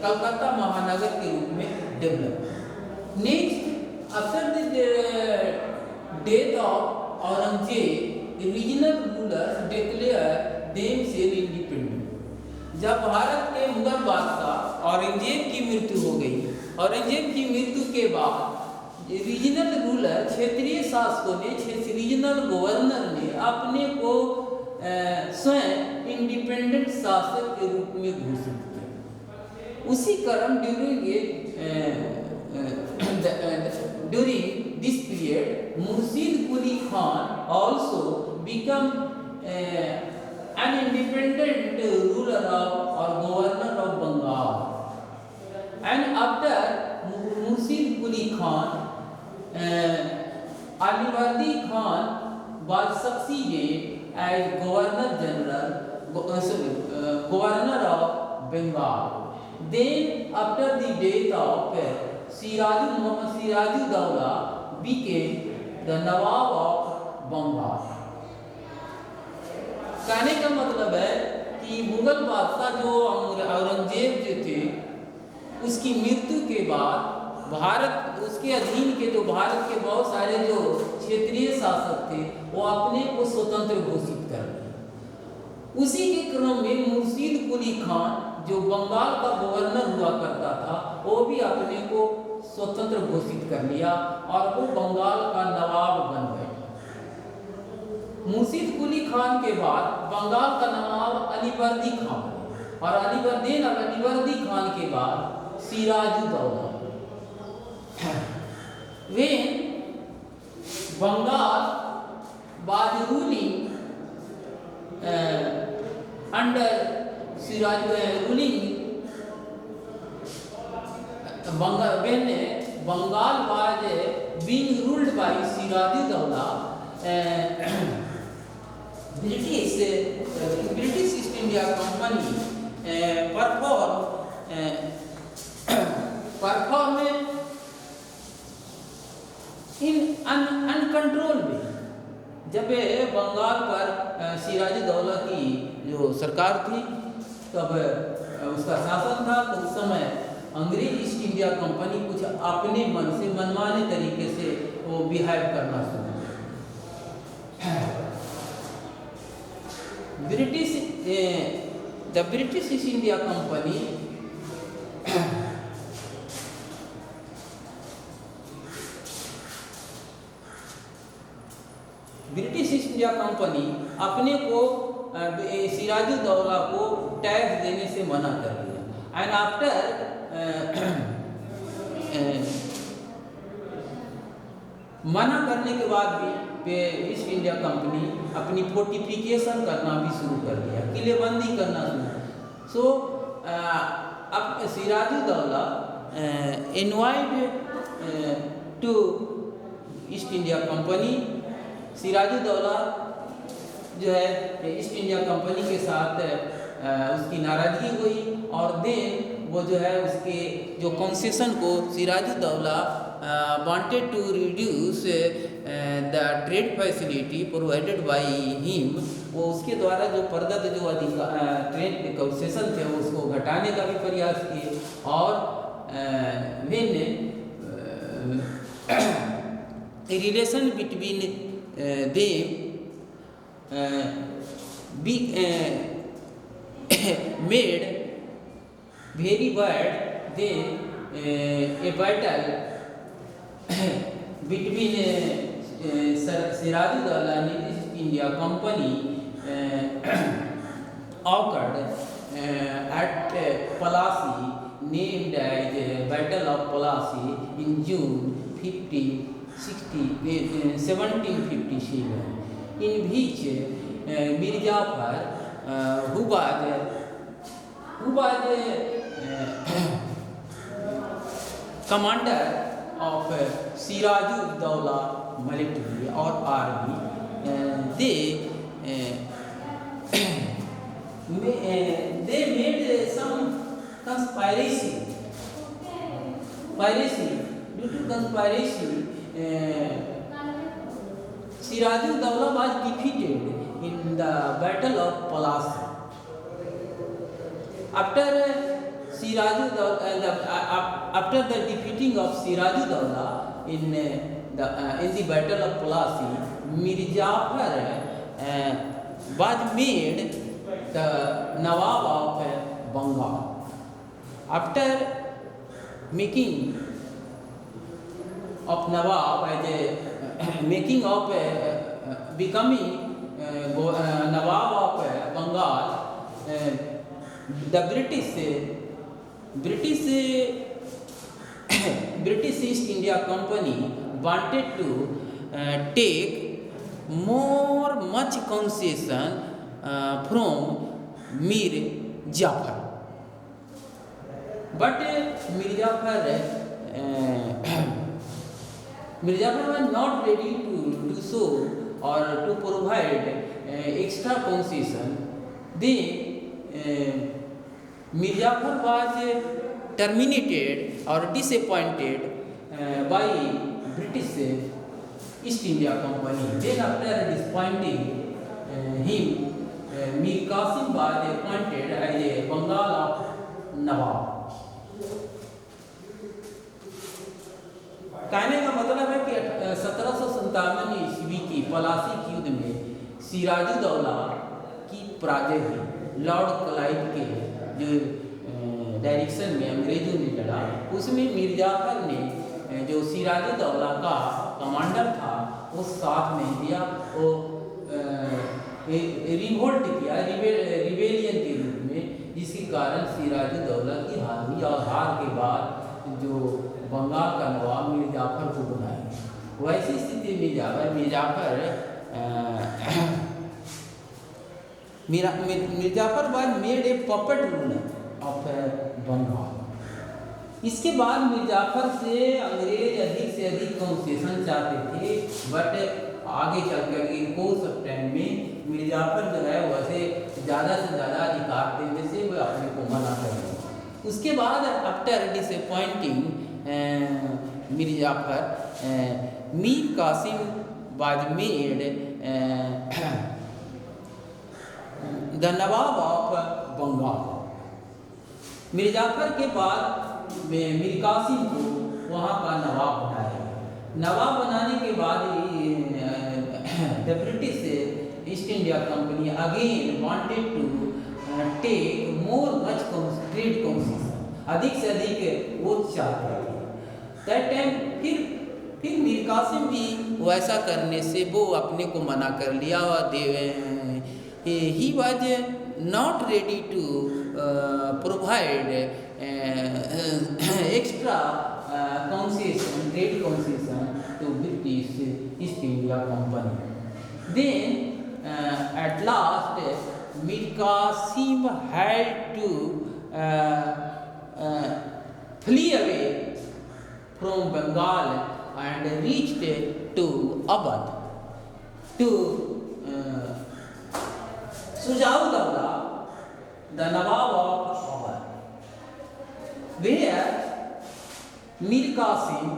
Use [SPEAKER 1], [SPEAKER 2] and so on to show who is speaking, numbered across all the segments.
[SPEAKER 1] कलकत्ता महानगर के रूप में develop. Next, after the death of Aurangzeb, regional rulers declare themself independent. जब भारत के मुगल बादशाह औरंगजेब की मृत्यु हो गई, औरंगजेब की मृत्यु के बाद रीजनल रूलर, क्षेत्रीय शासकों ने, रीजनल गवर्नर ने अपने को स्वयं इंडिपेंडेंट शासक के रूप में घोषित किया। उसी क्रम during this period Murshid Quli Khan also become an independent ruler of or governor of Bengal. And after Murshid Quli Khan, Alivardi Khan was succeeded as Governor General, Governor of Bengal. Then, after the death of Sirajudaulah, became the Nawab of Bengal. कहने का मतलब है कि मुगल बादशाह जो औरंगजेब जो थे, उसकी मृत्यु के बाद भारत, उसके अधीन के जो भारत के बहुत सारे जो क्षेत्रीय शासक थे, वो अपने को स्वतंत्र घोषित कर दिए। उसी के क्रम में मुर्शीद कुली खान जो बंगाल का गवर्नर हुआ करता था, वो भी अपने को स्वतंत्र घोषित कर लिया और वो बंगाल का नवाब बन गए। मुर्शीद कुली खान के बाद बंगाल का नवाब अलीवर्दी खान और अलीवर्दी खान के बाद Siraj-ud-Daulah. When Bengal was ruling under ruling Bengal, when Bengal was being ruled by Sirajuddaulah, British East India Company performed in uncontrolled way। जब बंगाल पर सिराजुद्दौला की जो सरकार थी, तब उसका शासन था, तो उस समय अंग्रेज ईस्ट इंडिया कंपनी कुछ अपने मन से, मनमाने तरीके से वो बिहेव करना शुरू। The British East India Company अपने को सिराजुद्दौला को टैक्स देने से मना कर दिया। एंड आफ्टर मना करने के बाद भी ईस्ट इंडिया कंपनी अपनी फोर्टिफिकेशन करना भी शुरू कर दिया, किलेबंदी करना शुरू। सो अब Sirajuddaula invite to East India Company, Sirajuddaula जो है ईस्ट इंडिया कंपनी के साथ उसकी नाराजगी हुई और देन वो जो है उसके जो कंसेशन को Siraj-ud-Daulah wanted to reduce the trade facility provided by him, वो उसके द्वारा जो प्रदत्त जो ट्रेड कंसेशन थे उसको घटाने का भी प्रयास किए। और relation between them made very bad, then a battle between Sirajuddaulah and East India Company occurred at Plassey, named as Battle of Plassey in June 1757, in which Mir Jafar, who was commander of Sirajuddaulah military or army, they made some conspiracy. Due to conspiracy, Sirajuddaulah was defeated in the Battle of Plassey. After after the defeating of Sirajuddaula in the Battle of Plassey, Mir Jafar was made the Nawab of Bengal. After making of Nawab as making of becoming Nawab of Bengal, the British East India Company wanted to take much concession from Mir Jafar, but Mir Jafar was not ready to do so or to provide extra concession. Then Mir Jafar was terminated or disappointed by British East India Company. Then after disappointing him, Mir Qasim was appointed as a Bengal of Nawab. कहने का मतलब है कि 1757 ईस्वी की पलासी के युद्ध में सिराजुद्दौला की पराजय हुई। लॉर्ड क्लाइव के जो डायरेक्शन में अंग्रेजों ने लड़ा, उसमें मीर जाफर ने जो सिराजुद्दौला का कमांडर था वो साथ नहीं दिया, वो रिवोल्ट किया रिवेलियन के रूप में, जिसके कारण सिराजुद्दौला की हार हुई और हार के बाद जो बंगाल का नवाब मीर जाफर को बनाया। वैसी स्थिति में मीर जाफर बाद made a puppet ruler of Bengal. इसके बाद मीर जाफर से अंग्रेज अधिक से अधिक कंसेशन चाहते थे, बट आगे चल कर कोर्स ऑफ टाइम में मीर जाफर जो है वैसे ज़्यादा से ज़्यादा अधिकार देने से वो अपने को मना कर दिया। उसके बाद after disappointing Mir Jafar, Mir Qasim was made the Nawab of Bengal. Mir Jafar के बाद मीर कासिम को वहाँ का नवाब बनाया। नवाब बनाने के बाद the British East India Company again wanted to take much trade concession, अधिक से अधिक वो चाहते थे। दैट टाइम फिर मीर कासिम भी वैसा करने से वो अपने को मना कर लिया और he was not ready to provide extra concession, trade concession to British East India Company. Then at last Mir Kasim had to flee away from Bengal and reached to Awadh, to Sujauddaulah, the Nawab of Awadh, where Mir Qasim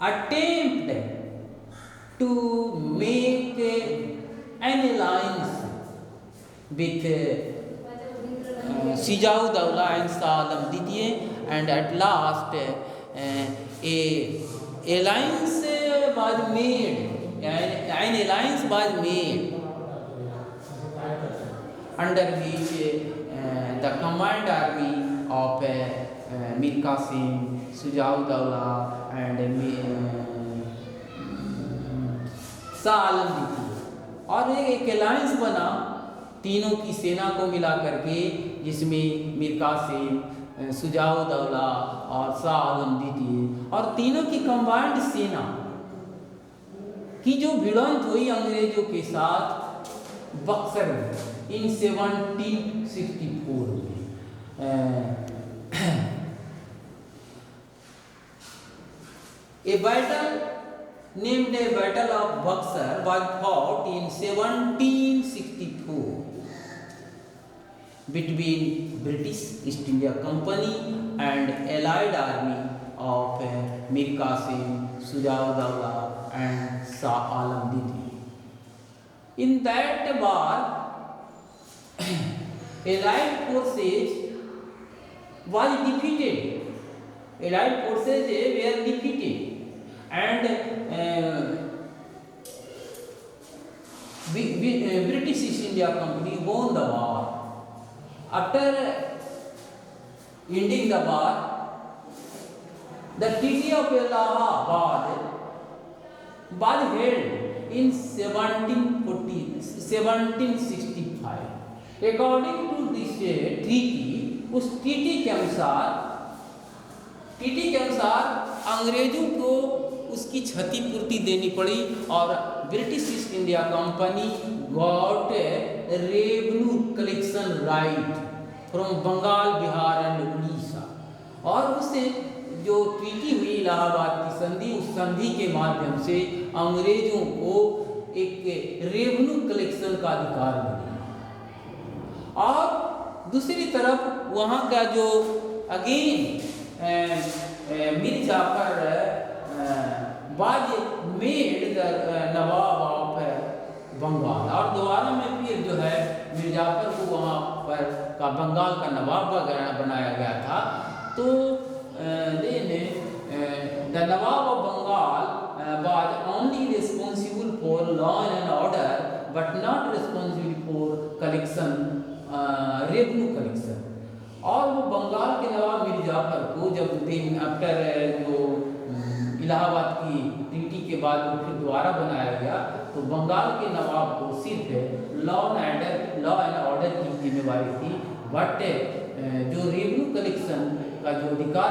[SPEAKER 1] attempted to make an alliance with Sijauddaulah and Shah Alam II, and at last a alliance was made. An alliance was made under which the combined army of Mir Qasim, Sujauddaulah and Shah Alam II, और एक alliance बना तीनों की सेना को मिला करके, जिसमें मीर कासिम, सुजाउद्दौला और शाह आलम द्वितीय और तीनों की कंबाइंड सेना की जो भिड़ंत हुई अंग्रेजों के साथ बक्सर में इन 1764 में। A battle named a Battle of Buxar was fought in 1764 between British East India Company and Allied Army of Mir Qasim, Sujauddaulah and Shah Alam II. In that war, Allied forces was defeated. Allied forces were defeated, and British East India Company won the war. After ending the war, the Treaty of Allahabad was held in 1765. According to this treaty, उस treaty के अनुसार अंग्रेजों को उसकी क्षतिपूर्ति देनी पड़ी और British East India Company got revenue collection right from Bengal, Bihar and Orissa. और उससे जो ट्रीटी हुई इलाहाबाद की संधि, उस संधि के माध्यम से अंग्रेजों को एक रेवेन्यू कलेक्शन का अधिकार मिला। और दूसरी तरफ वहाँ का जो again Mir Jafar was made the nawab of Bengal, और दोबारा में फिर जो है मीर जाफर को वहाँ पर का बंगाल का नवाब बनाया गया था। तो the nawab of Bengal was only responsible for law and order but not responsible for collection, revenue collection. और वो बंगाल के नवाब मीर जाफर को जब आफ्टर जो इलाहाबाद की ट्रीटी के बाद फिर दोबारा बनाया गया, तो बंगाल के नवाब को सिर्फ लॉ एंड ऑर्डर की जिम्मेवारी थी, बट जो रेवेन्यू कलेक्शन का जो अधिकार